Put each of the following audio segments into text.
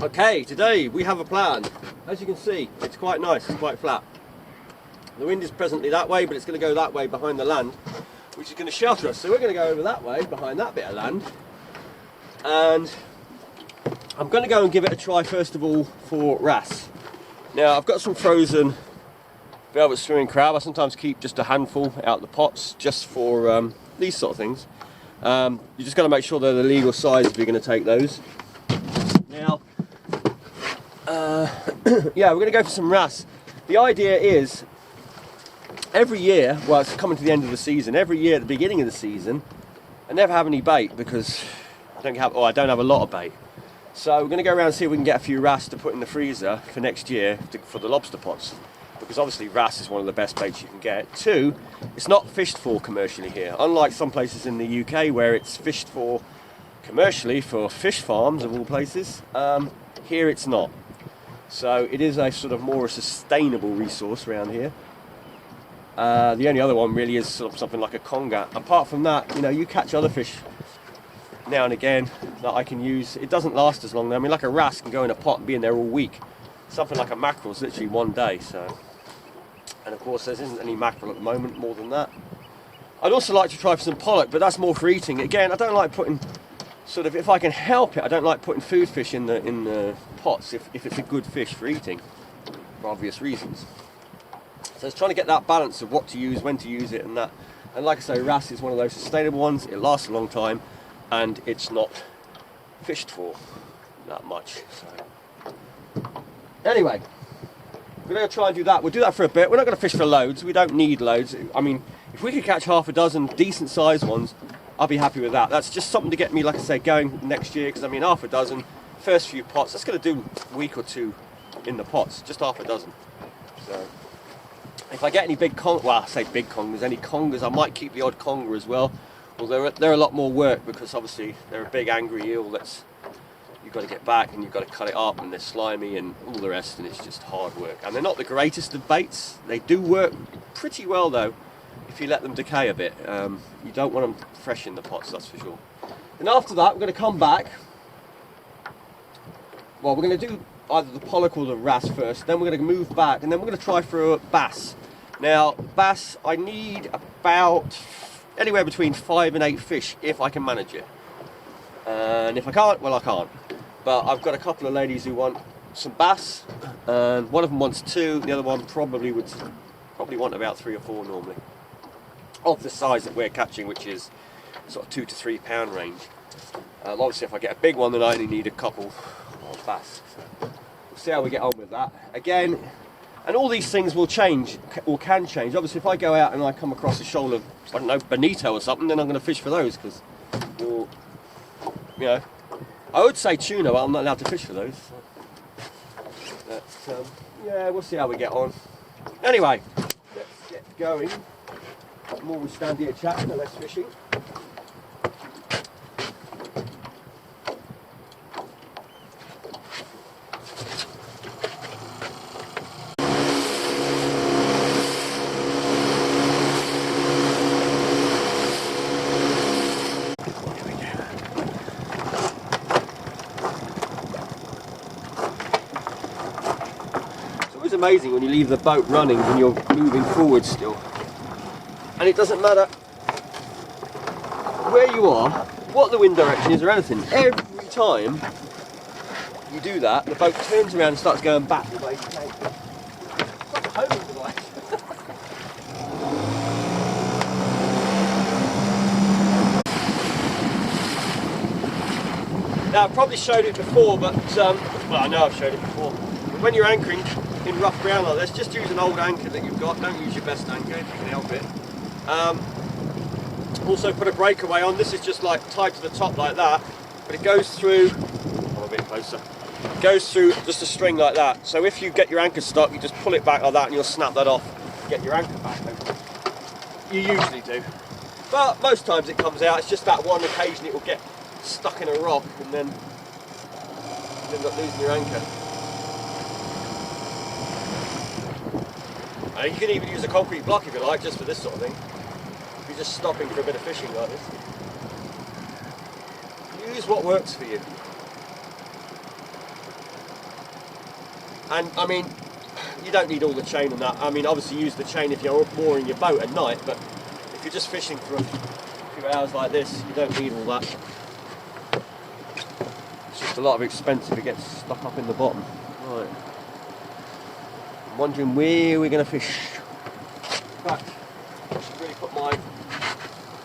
Okay, today we have a plan. As you can see, it's quite nice, it's quite flat. The wind is presently that way, but it's going to go that way behind the land, which is going to shelter us. So we're going to go over that way, behind that bit of land. And I'm going to go and give it a try first of all for wrasse. Now, I've got some frozen velvet swimming crab. I sometimes keep just a handful out the pots, just for these sort of things. You just got to make sure they're the legal size if you're going to take those. Now, yeah, we're going to go for some wrasse. The idea is, every year, well, it's coming to the end of the season, every year at the beginning of the season, I never have any bait because I don't have a lot of bait. So we're going to go around and see if we can get a few wrasse to put in the freezer for next year for the lobster pots. Because obviously wrasse is one of the best baits you can get. Two, it's not fished for commercially here. Unlike some places in the UK where it's fished for commercially for fish farms of all places, here it's not. So it is a sort of more sustainable resource around here. The only other one really is sort of something like a conger. Apart from that, you know, you catch other fish now and again that I can use. It doesn't last as long though. I mean, like a wrasse can go in a pot and be in there all week. Something like a mackerel is literally one day. So, and of course there isn't any mackerel at the moment more than that. I'd also like to try for some pollock, but that's more for eating. Again, I don't like putting sort of, if I can help it, I don't like putting food fish in the pots if it's a good fish for eating, for obvious reasons. So it's trying to get that balance of what to use, when to use it, and that. And like I say, wrasse is one of those sustainable ones. It lasts a long time, and it's not fished for that much. So anyway, we're going to try and do that. We'll do that for a bit. We're not going to fish for loads. We don't need loads. I mean, if we could catch half a dozen decent sized ones, I'll be happy with that. That's just something to get me, like I say, going next year. Because I mean, half a dozen, first few pots. That's going to do a week or two in the pots. Just half a dozen. So if I get any big well, I say big congers, any congers, I might keep the odd conger as well. Although they're a lot more work because obviously they're a big angry eel that's you've got to get back and you've got to cut it up and they're slimy and all the rest, and it's just hard work. And they're not the greatest of baits. They do work pretty well though if you let them decay a bit. You don't want them fresh in the pots, that's for sure. And after that we're going to come back. Well, we're going to do either the pollock or the wrasse first, then we're going to move back and then we're going to try for a bass. Now bass, I need about anywhere between 5 and 8 fish if I can manage it, and if I can't, well I can't. But I've got a couple of ladies who want some bass, and one of them wants 2, the other one probably want about 3 or 4 normally, of the size that we're catching, which is sort of 2 to 3 pound range. Obviously if I get a big one then I only need a couple of bass. So we'll see how we get on with that. Again, and all these things will change, or can change. Obviously if I go out and I come across a shoal of, I don't know, bonito or something, then I'm going to fish for those, because, or, you know, I would say tuna, but I'm not allowed to fish for those. So. But, yeah, we'll see how we get on. Anyway, let's get going. The more we stand here chatting, the less fishing. It's amazing when you leave the boat running when you're moving forward still, and it doesn't matter where you are, what the wind direction is or anything. Every time you do that, the boat turns around and starts going back the way you came. It's like a homing device. Now I've probably showed it before, but well, I know I've showed it before. But when you're anchoring in rough ground like this, just use an old anchor that you've got. Don't use your best anchor if you can help it. Also put a breakaway on. This is just like tied to the top like that, but it goes through, come a bit closer, it goes through just a string like that. So if you get your anchor stuck, you just pull it back like that and you'll snap that off, get your anchor back. You usually do, but most times it comes out. It's just that one occasion it will get stuck in a rock and then you end up losing your anchor. You can even use a concrete block if you like, just for this sort of thing. If you're just stopping for a bit of fishing like this. Use what works for you. And I mean, you don't need all the chain and that. I mean, obviously use the chain if you're mooring your boat at night, but if you're just fishing for a few hours like this, you don't need all that. It's just a lot of expense if it gets stuck up in the bottom. Right. I'm wondering where we're going to fish. In fact, I should really put my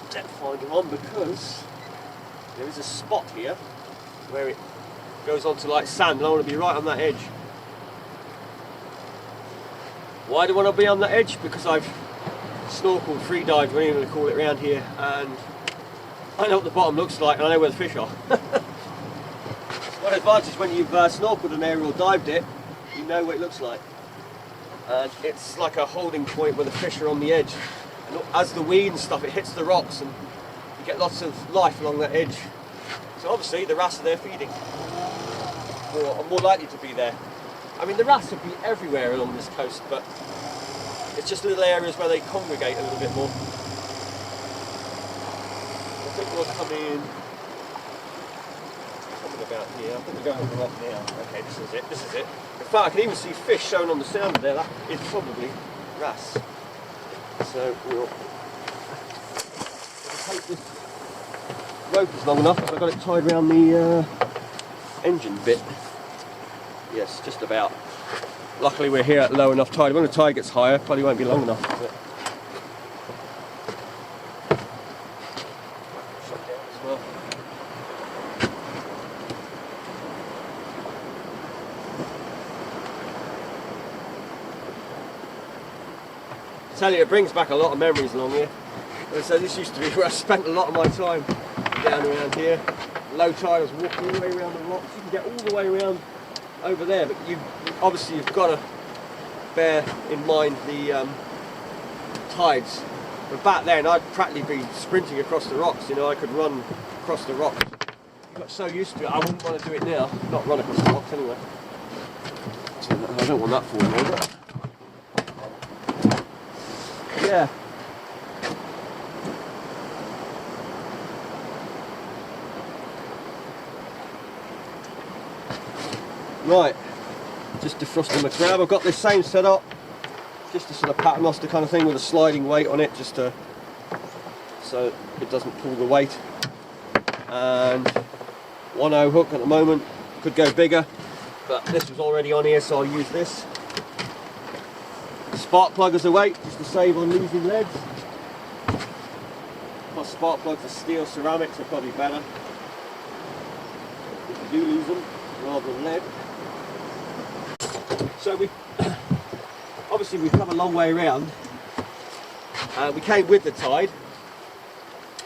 depth finder on, because there is a spot here where it goes onto like sand, and I want to be right on that edge. Why do I want to be on that edge? Because I've snorkeled, free dived, whatever you want to call it, around here, and I know what the bottom looks like, and I know where the fish are. One advantage when you've snorkeled an area or dived it, you know what it looks like. And it's like a holding point where the fish are on the edge. And as the weed and stuff, it hits the rocks, and you get lots of life along that edge. So obviously the wrasse are there feeding, or are more likely to be there. I mean, the wrasse would be everywhere along this coast, but it's just little areas where they congregate a little bit more. I think we'll come in something about here. I think we're going over the rock now. Okay, this is it. This is it. In fact, I can even see fish shown on the sounder there. That is probably wrasse. So we'll hope this rope is long enough, because I've got it tied around the engine bit. Yes, just about. Luckily we're here at low enough tide. When the tide gets higher, probably won't be long enough. But shut down as well. I tell you, it brings back a lot of memories along here. So this used to be where I spent a lot of my time, down around here. Low tide, I was walking all the way around the rocks. You can get all the way around over there, but obviously you've got to bear in mind the tides. But back then I'd practically be sprinting across the rocks. You know, I could run across the rocks. I got so used to it, I wouldn't want to do it now. Not run across the rocks anyway. So I don't want that falling over. Yeah. Right, just defrosting the crab. I've got this same setup, just a sort of paternoster kind of thing with a sliding weight on it, just to, so it doesn't pull the weight. And 1/0 hook at the moment, could go bigger, but this was already on here, so I'll use this. Spark plug as a weight, just to save on losing leads. Plus spark plugs are steel ceramics, are probably better if you do lose them, rather than lead. So obviously we've come a long way around. We came with the tide,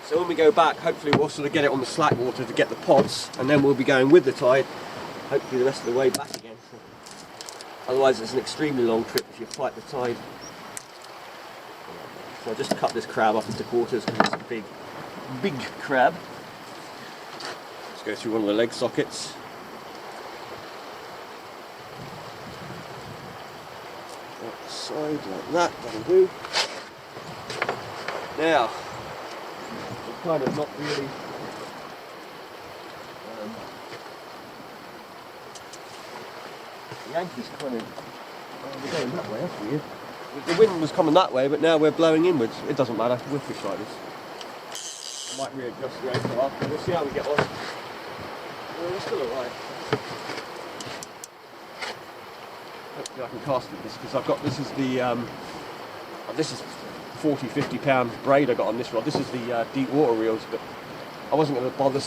so when we go back, hopefully we'll sort of get it on the slack water to get the pods, and then we'll be going with the tide, hopefully the rest of the way back again. Otherwise it's an extremely long trip if you fight the tide. So I'll just cut this crab up into quarters because it's a big crab. Let's go through one of the leg sockets. Side like that, that'll do. Now, I'm kind of not really the anchor's kind of, we're going that way, that's weird. The wind was coming that way, but now we're blowing inwards. It doesn't matter, we'll fish like this. I might readjust the anchor after, we'll see how we get on. Well, we're still alright. Hopefully I can cast with this, because I've got, this is 40-50 pound braid I got on this rod. This is the deep water reels, but I wasn't going to bother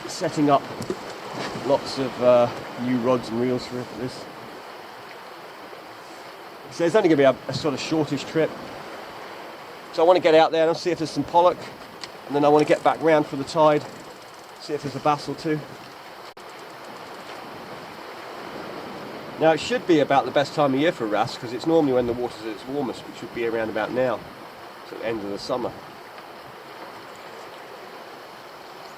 setting up lots of new rods and reels for this. So it's only going to be a sort of shortish trip. So I want to get out there and I'll see if there's some pollock, and then I want to get back round for the tide, see if there's a bass or two. Now it should be about the best time of year for wrasse, because it's normally when the water's at its warmest, which should be around about now, so the end of the summer.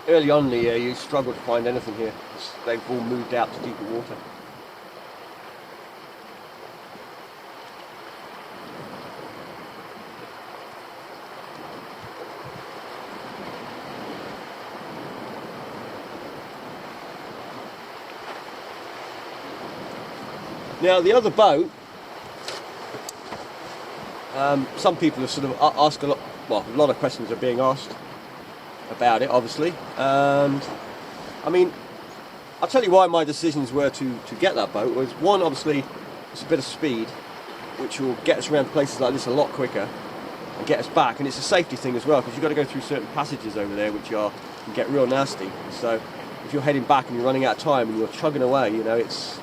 Early on in the year you struggle to find anything here, because they've all moved out to deeper water. Now the other boat, some people have sort of asked a lot of questions are being asked about it, obviously. And I mean, I'll tell you why my decisions were to get that boat. Was one, obviously, it's a bit of speed, which will get us around places like this a lot quicker and get us back. And it's a safety thing as well, because you've got to go through certain passages over there which can get real nasty. So if you're heading back and you're running out of time and you're chugging away, you know, it's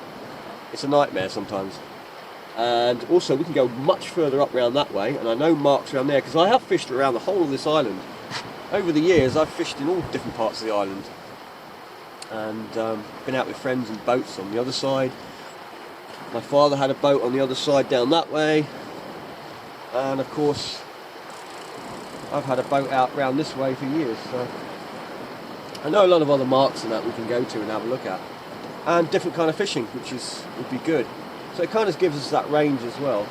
a nightmare sometimes. And also we can go much further up round that way, and I know marks around there because I have fished around the whole of this island. Over the years I've fished in all different parts of the island, and been out with friends in boats on the other side. My father had a boat on the other side down that way, and of course I've had a boat out round this way for years, so I know a lot of other marks and that we can go to and have a look at, and different kind of fishing, which would be good. So it kind of gives us that range as well.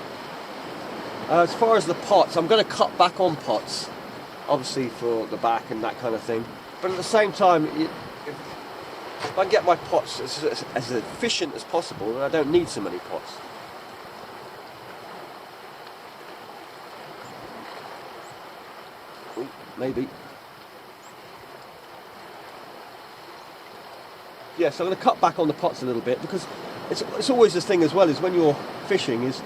As far as the pots, I'm going to cut back on pots, obviously for the back and that kind of thing. But at the same time, if I can get my pots as efficient as possible, then I don't need so many pots. Ooh, maybe. Yeah, so I'm going to cut back on the pots a little bit, because it's always this thing as well, is when you're fishing, is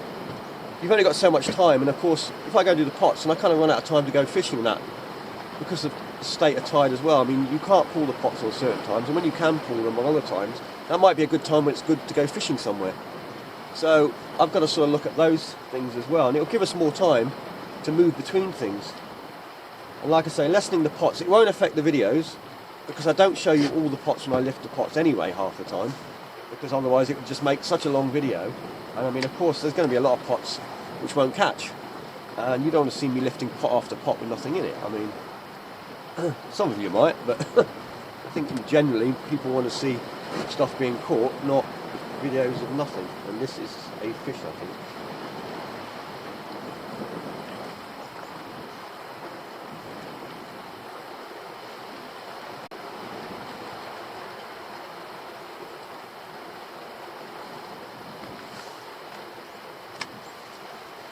you've only got so much time, and of course if I go do the pots and I kind of run out of time to go fishing and that, because of the state of tide as well. I mean, you can't pull the pots on certain times, and when you can pull them on other times, that might be a good time when it's good to go fishing somewhere. So I've got to sort of look at those things as well, and it'll give us more time to move between things. And like I say, lessening the pots, it won't affect the videos, because I don't show you all the pots when I lift the pots anyway half the time, because otherwise it would just make such a long video. And I mean, of course there's going to be a lot of pots which won't catch, and you don't want to see me lifting pot after pot with nothing in it. I mean, some of you might, but I think generally people want to see stuff being caught, not videos of nothing, and this is a fish, I think.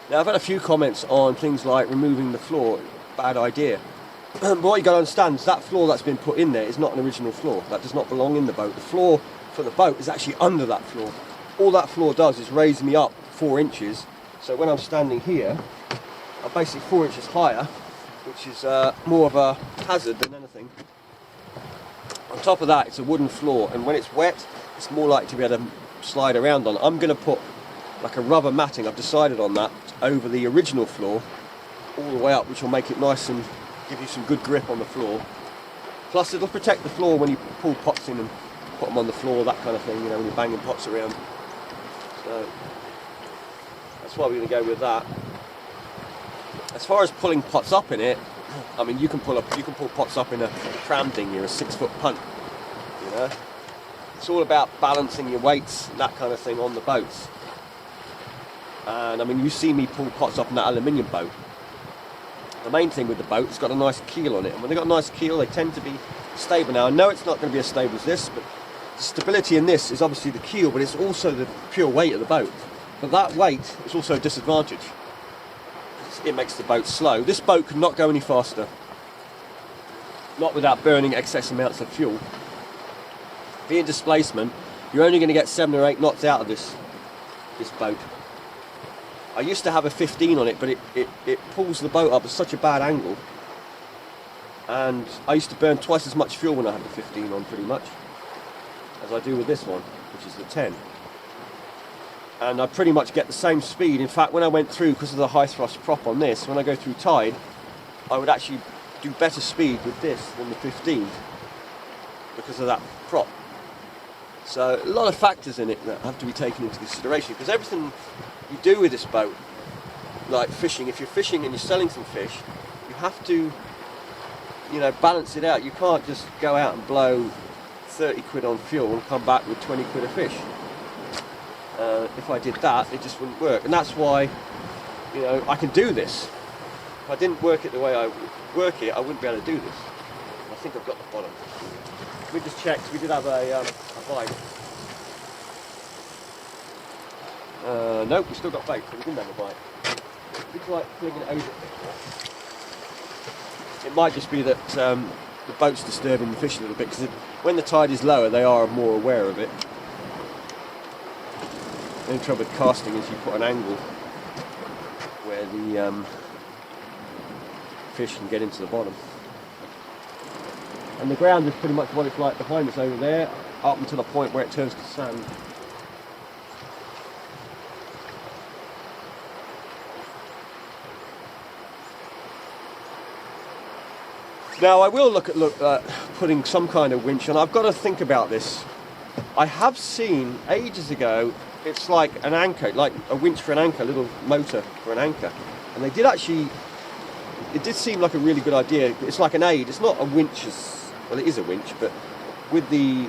Now I've had a few comments on things like removing the floor, bad idea. But what you got to understand is that floor that's been put in there is not an original floor. That does not belong in the boat. The floor for the boat is actually under that floor. All that floor does is raise me up 4 inches. So when I'm standing here, I'm basically 4 inches higher, which is more of a hazard than anything. On top of that, it's a wooden floor, and when it's wet, it's more likely to be able to slide around on. I'm going to put like a rubber matting, I've decided on that, over the original floor all the way up, which will make it nice and give you some good grip on the floor. Plus it'll protect the floor when you pull pots in and put them on the floor, that kind of thing, you know, when you're banging pots around. So that's why we're going to go with that. As far as pulling pots up in it, I mean, you can pull pots up in a pram dinghy or a 6-foot punt, you know. It's all about balancing your weights, that kind of thing on the boats. And I mean, you see me pull pots up in that aluminium boat. The main thing with the boat, it's got a nice keel on it, and when they've got a nice keel, they tend to be stable. Now I know it's not going to be as stable as this, but the stability in this is obviously the keel, but it's also the pure weight of the boat. But that weight is also a disadvantage. It makes the boat slow. This boat could not go any faster, not without burning excess amounts of fuel. Being displacement, you're only going to get 7 or 8 knots out of this boat. I used to have a 15 on it, but it pulls the boat up at such a bad angle, and I used to burn twice as much fuel when I had the 15 on, pretty much, as I do with this one, which is the 10. And I pretty much get the same speed. In fact, when I went through, because of the high thrust prop on this, when I go through tide, I would actually do better speed with this than the 15 because of that prop. So a lot of factors in it that have to be taken into consideration, because everything you do with this boat, like fishing, if you're fishing and you're selling some fish, you have to, you know, balance it out. You can't just go out and blow 30 quid on fuel and come back with 20 quid of fish. If I did that, it just wouldn't work, and that's why, you know, I can do this. If I didn't work it the way I work it, I wouldn't be able to do this. I think I've got the bottom. We just checked, we did have a bite. Nope, we still got bait, so we didn't have a bite. It's like flinging it over. It might just be that the boat's disturbing the fish a little bit, because when the tide is lower, they are more aware of it. The only trouble with casting is you put an angle where the fish can get into the bottom. And the ground is pretty much what it's like behind us over there, up until the point where it turns to sand. Now I will look at putting some kind of winch on. I've got to think about this. I have seen ages ago, it's like an anchor, like a winch for an anchor, a little motor for an anchor. And they did actually, it did seem like a really good idea. It's like an aid, it's not a winch, well it is a winch, but with the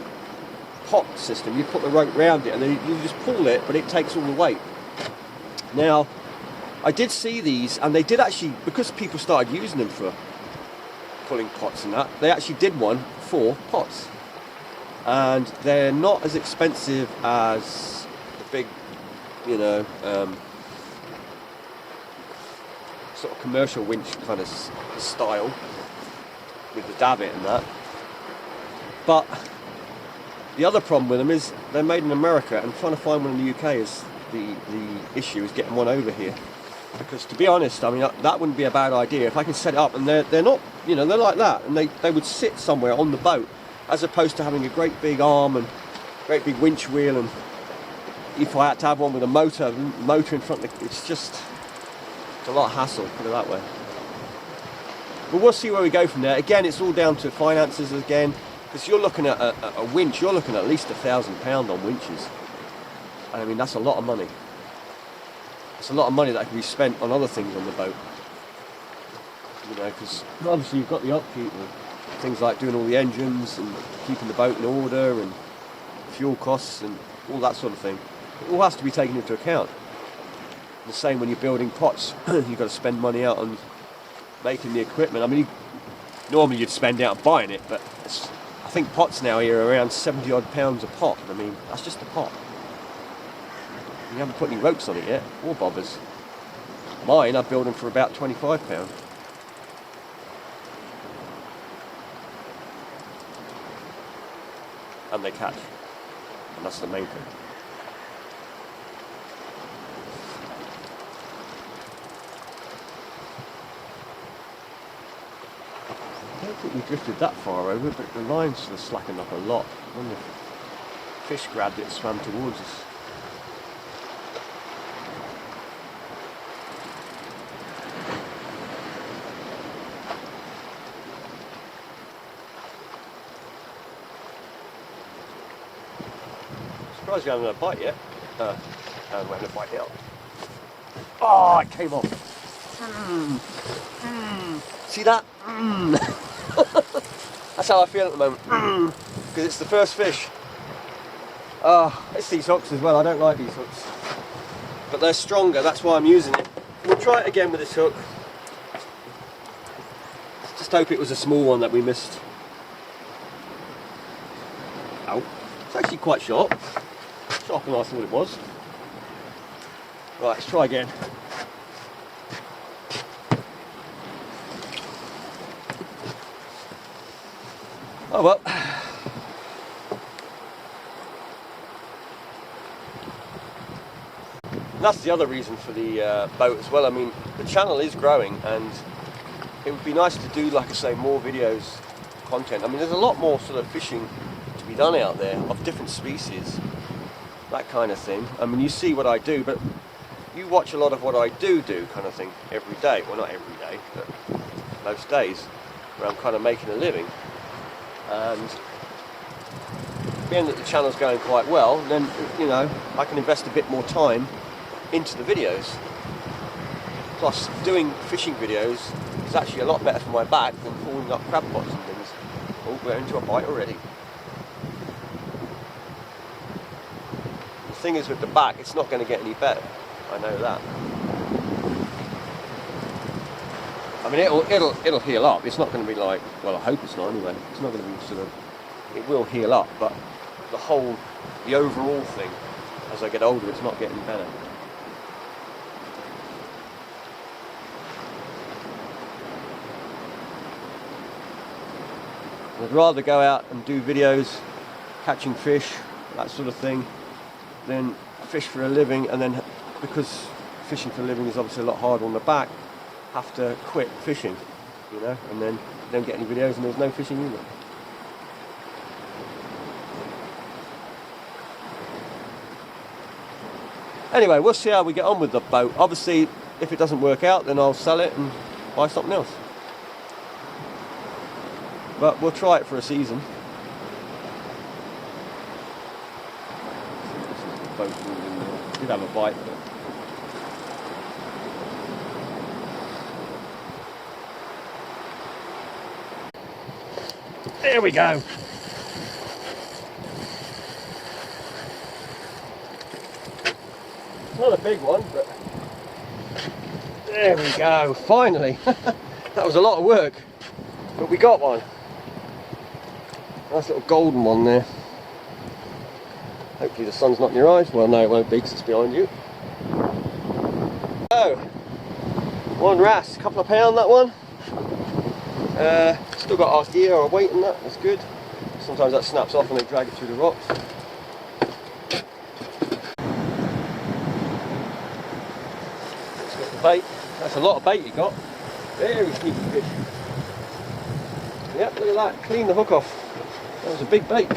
pot system, you put the rope round it and then you just pull it, but it takes all the weight. Now, I did see these, and they did actually, because people started using them for pulling pots and that, they actually did one for pots, and they're not as expensive as the big, you know, sort of commercial winch kind of style with the davit and that. But the other problem with them is they're made in America, and trying to find one in the UK is the issue, is getting one over here. Because to be honest, I mean, that wouldn't be a bad idea if I can set it up, and they're not, you know, they're like that, and they would sit somewhere on the boat, as opposed to having a great big arm and great big winch wheel, and if I had to have one with a motor in front, it's just a lot of hassle, put it that way. But we'll see where we go from there. Again, it's all down to finances again, because you're looking at a winch, you're looking at least £1,000 on winches. And I mean, that's a lot of money. It's a lot of money that can be spent on other things on the boat. You know, because obviously you've got the upkeep and things like doing all the engines and keeping the boat in order and fuel costs and all that sort of thing. It all has to be taken into account. The same when you're building pots, you've got to spend money out on making the equipment. I mean, normally you'd spend out buying it, but I think pots now here are around 70 odd pounds a pot. I mean, that's just a pot. You haven't put any ropes on it yet, or bobbers. Mine, I build them for about £25. And they catch. And that's the main thing. I don't think we drifted that far over, but the line's sort of slackened up a lot. When the fish grabbed it and swam towards us. Surprised we haven't had a bite yet. And we're having a bite now. Oh, it came off. See that? That's how I feel at the moment. Because it's the first fish. It's these hooks as well. I don't like these hooks. But they're stronger, that's why I'm using it. We'll try it again with this hook. Just hope it was a small one that we missed. Ow. It's actually quite sharp. Sharper than I thought it was. Right, let's try again. Oh well. And that's the other reason for the boat as well. I mean, the channel is growing, and it would be nice to do, like I say, more videos, content. I mean, there's a lot more sort of fishing to be done out there of different species, that kind of thing. I mean, you see what I do, but you watch a lot of what I do kind of thing every day. Well, not every day, but most days, where I'm kind of making a living. And being that the channel's going quite well, then, you know, I can invest a bit more time into the videos. Plus, doing fishing videos is actually a lot better for my back than pulling up crab pots and things. Oh, we're into a bite already. The thing is, with the back, it's not going to get any better. I know that. I mean, it'll heal up. It's not going to be like, well, I hope it's not anyway. It's not going to be sort of, it will heal up, but the overall thing, as I get older, it's not getting better. I'd rather go out and do videos catching fish, that sort of thing, than fish for a living, and then because fishing for a living is obviously a lot harder on the back, have to quit fishing, you know, and then don't get any videos and there's no fishing either. Anyway, we'll see how we get on with the boat. Obviously, if it doesn't work out, then I'll sell it and buy something else. But we'll try it for a season. Boat did have a bite, but there we go. Not a big one, but there we go, finally. That was a lot of work, but we got one. Nice little golden one there. Hopefully the sun's not in your eyes. Well, no, it won't be because it's behind you. Oh, one wrasse, couple of pound that one. Still got our gear, our weight and that, that's good. Sometimes that snaps off and they drag it through the rocks. Bait. That's a lot of bait you got. Very sneaky fish. Yep, look at that. Clean the hook off. That was a big bait.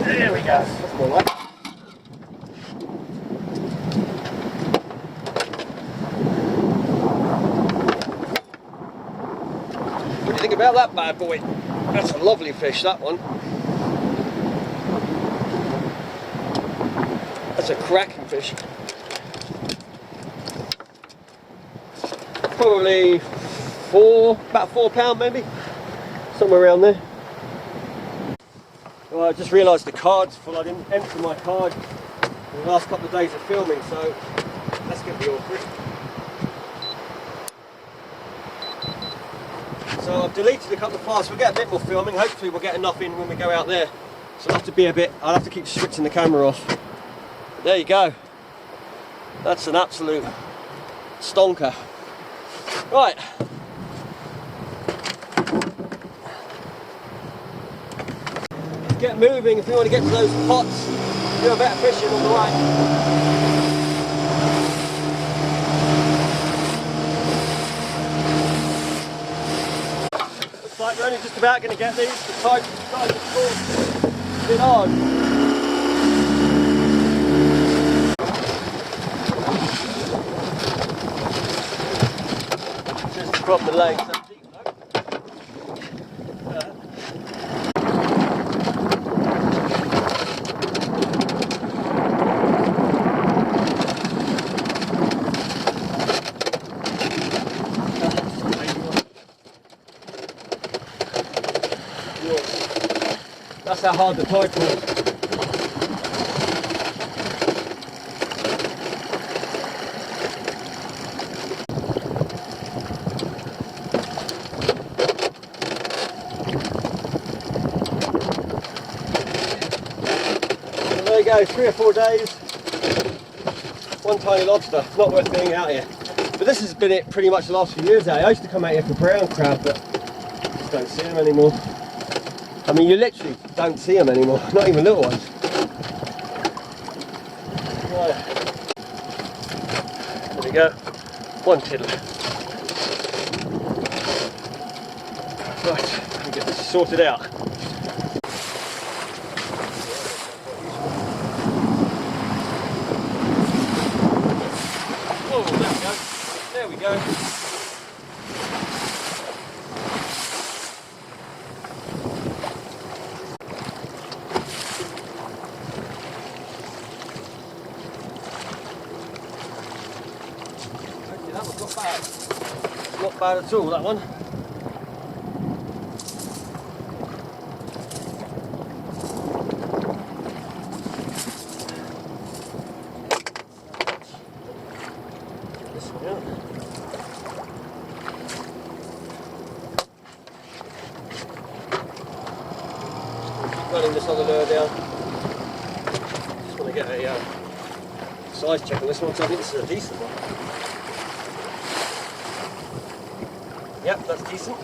There we go. That's more like. What do you think about that bad boy? That's a lovely fish, that one. That's a cracking fish. Probably about 4 pound maybe, somewhere around there. Well, I just realised the card's full. I didn't empty my card in the last couple of days of filming, so that's going to be awkward. So I've deleted a couple of files. We'll get a bit more filming. Hopefully we'll get enough in when we go out there. So I'll have to be I'll have to keep switching the camera off. But there you go. That's an absolute stonker. Right. Get moving if you want to get to those pots. Do a bit of fishing on the way. Looks like we're only just about going to get these. The tide is still a bit hard. Just to prop the legs. That's how hard the tide pulls. So there you go, 3 or 4 days, one tiny lobster. Not worth being out here. But this has been it pretty much the last few years out here. I used to come out here for brown crab, but I just don't see them anymore. I mean, you literally don't see them anymore, not even little ones. Right. There we go, one tiddler. Right, let me get this sorted out. Oh, there we go. There we go. Not bad at all, that one. running this other lure down. Just want to get a size check on this one, so I think this is a decent one. Yep, that's decent.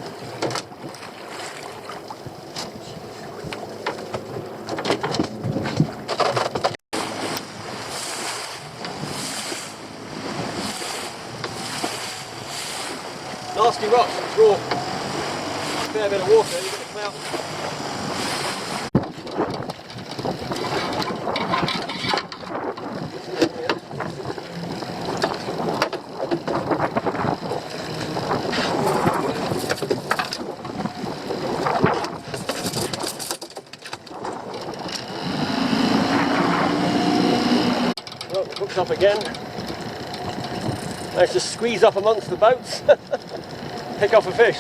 Nasty rocks, raw. Fair bit of water, you get the clout. Well, the hook's up again. Managed to squeeze up amongst the boats. Pick off a fish.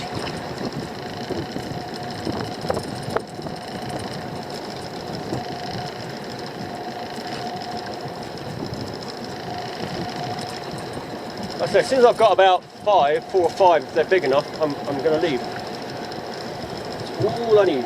Like I say, as soon as I've got about 4 or 5, if they're big enough, I'm going to leave. It's all I need.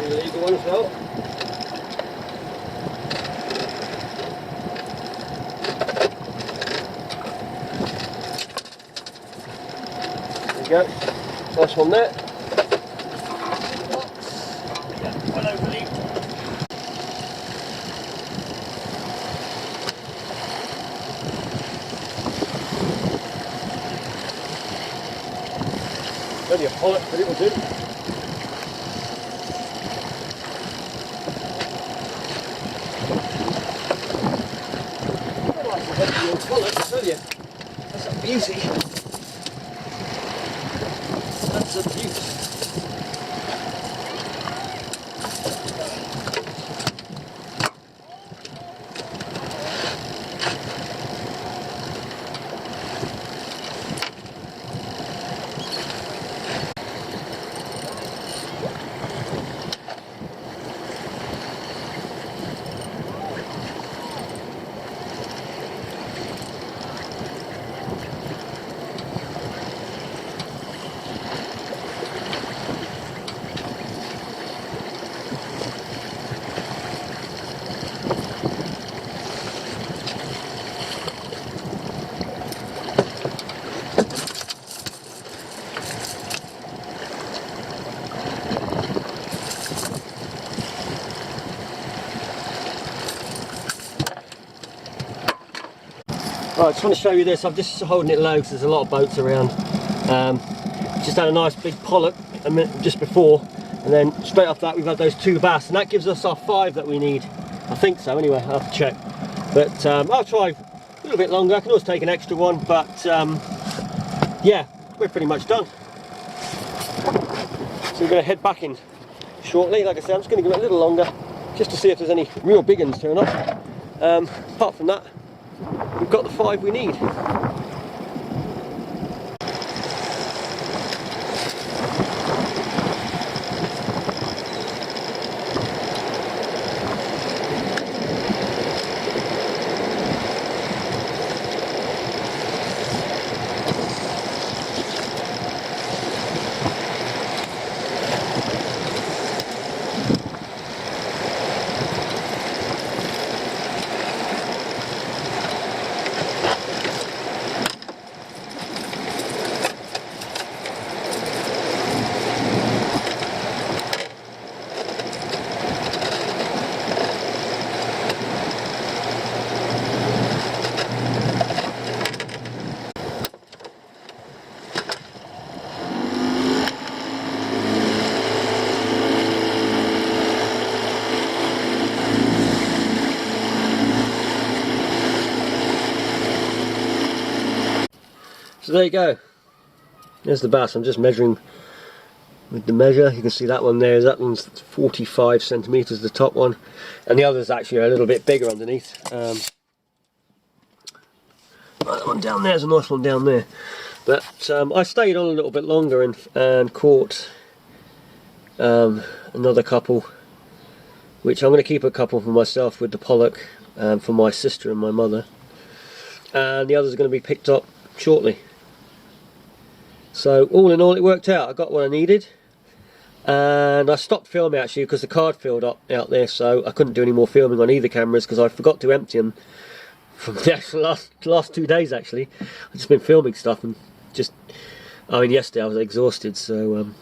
Illegal one as well. There we go. Nice one there. Yeah, well overleaped. Only a pollock, but it will do. Pollock, I tell you, that's a beauty. That's a beauty. Right, I just want to show you this. I'm just holding it low because there's a lot of boats around. Just had a nice big pollock a minute just before, and then straight after that we've had those 2 bass, and that gives us our 5 that we need. I think so anyway, I'll have to check. But I'll try a little bit longer. I can always take an extra one, but yeah, we're pretty much done. So we're going to head back in shortly. Like I said, I'm just going to give it a little longer just to see if there's any real big ones turn up. Apart from that, we've got the 5 we need. So there you go. There's the bass. I'm just measuring with the measure. You can see that one there. That one's 45 centimeters, the top one, and the others actually are a little bit bigger underneath. one down there. There's a nice one down there. But I stayed on a little bit longer and caught another couple, which I'm going to keep a couple for myself with the pollock for my sister and my mother, and the others are going to be picked up shortly. So all in all, it worked out. I got what I needed, and I stopped filming actually because the card filled up out there, so I couldn't do any more filming on either cameras because I forgot to empty them from the actual last 2 days. Actually, I've just been filming stuff and just, I mean, yesterday I was exhausted, so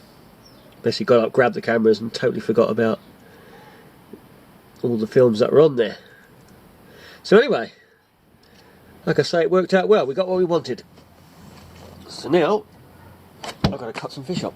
basically got up, grabbed the cameras and totally forgot about all the films that were on there. So anyway, like I say, it worked out well. We got what we wanted. So now I've got to cut some fish up.